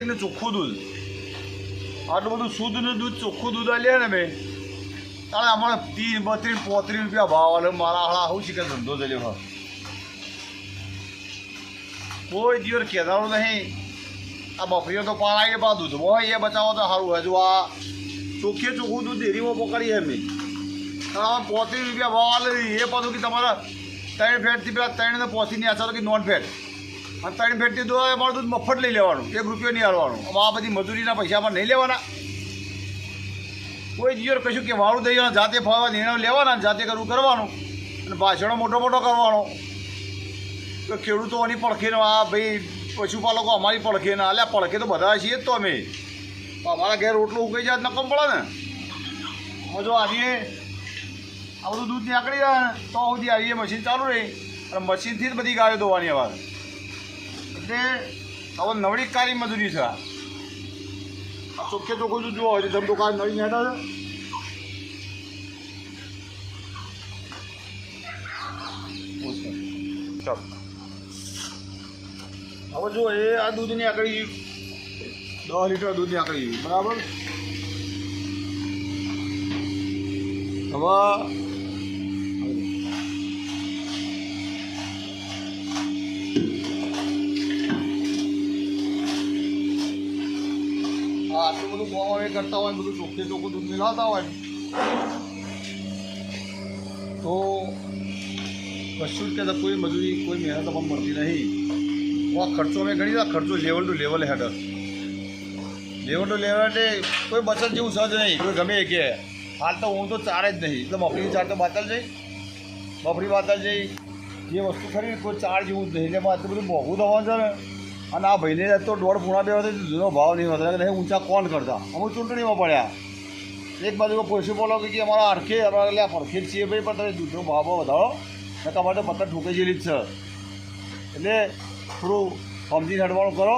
ચોખ્ખું દૂધ આટલું બધું શુદ્ધનું દૂધ ચોખ્ખું દૂધ લે ને મેં તારે અમારે 30, 32, 35 રૂપિયા ભાવ આલે મારા હાળા આવું શીખે ધંધો ચાલ્યો હા કોઈ દિવસ કહેવાનું નહીં આ બકરીઓ તો પાળાઈએ પા દૂધ હોય એ બચાવો તો સારું હજુ આ ચોખ્ખું દૂધ ડેરીમાં પકડીએ અમે તારા 35 રૂપિયા ભાવ આલે એ પાછું કે તમારા 3 ફેટથી પેલા 3 ને પહોંચીને આચારો કે નોન ફેટ અને 3 ફેટથી તો અમારું દૂધ મફત લઈ લેવાનું, 1 રૂપિયો નહીં હાલવાનું. આ બધી મજૂરીના પૈસામાં નહીં લેવાના. કોઈ દિવસ કશું કે વાળું દઈ જવાનું, જાતે ફાવવા નિર્ણય લેવાના, જાતે કરવાનું અને ભાષણો મોટો કરવાનો. તો ખેડૂતોની પડખે આ ભાઈ પશુપાલકો અમારી પડખે ના અલ્યા પડખે તો બધા છીએ જ તો અમે અમારા ઘેર રોટલો ઉકાઈ જાય નકમ પડે ને. હવે જો આવીએ આ બધું દૂધ નીકળી જાય ને તો સુધી આવીએ મશીન ચાલુ રહી અને મશીનથી જ બધી ગાયો ધોવાની હવે. એટલે હવે નવડી કારી મજૂરી છે. આ ચોખ્ખું દૂધ જોવા હોય તો ધમતો કાર નવી નેટા છે. હવે જો એ આ દૂધ નીકળી 10 લીટર દૂધ નીકળી બરાબર. હવે આટલું બધું ગોળ કરતા હોય બધું ચોખ્ખું દૂધ મિલાવતા હોય તો કશું જ કહેતા કોઈ મજૂરી કોઈ મહેનત પણ મળતી નહીં. આ ખર્ચો મેં ગણી દા ખર્ચો લેવલ ટુ લેવલ હેડ એટલે કોઈ બચત જેવું સહજ નહીં. કોઈ ગમે એ કે હાલ તો હું તો ચારે જ નહીં એટલે મફળી ચાર તો બાતલ જઈ મફળી બાતલ જઈ જે વસ્તુ ખરી કોઈ ચાર જેવું જ નહીં. એટલે આટલું બધું મોંઘું થવાનું છે ને. અને આ ભાઈને તો 1.5 પૂણા 2 વર્ષથી જૂનો ભાવ નહીં વધે નહીં ઊંચા કોણ કરતા અમુક ચૂંટણીમાં પડ્યા. એક બાજુ પૈસું બોલો કે અમારા અડખે એટલે આ ફરખે જ છીએ ભાઈ પણ તમે દૂધનો ભાવ વધારો ને તમારે તો પત્તર ઠોકાઈ જેલી જ છે. એટલે થોડું સમજીને હડવાનું કરો.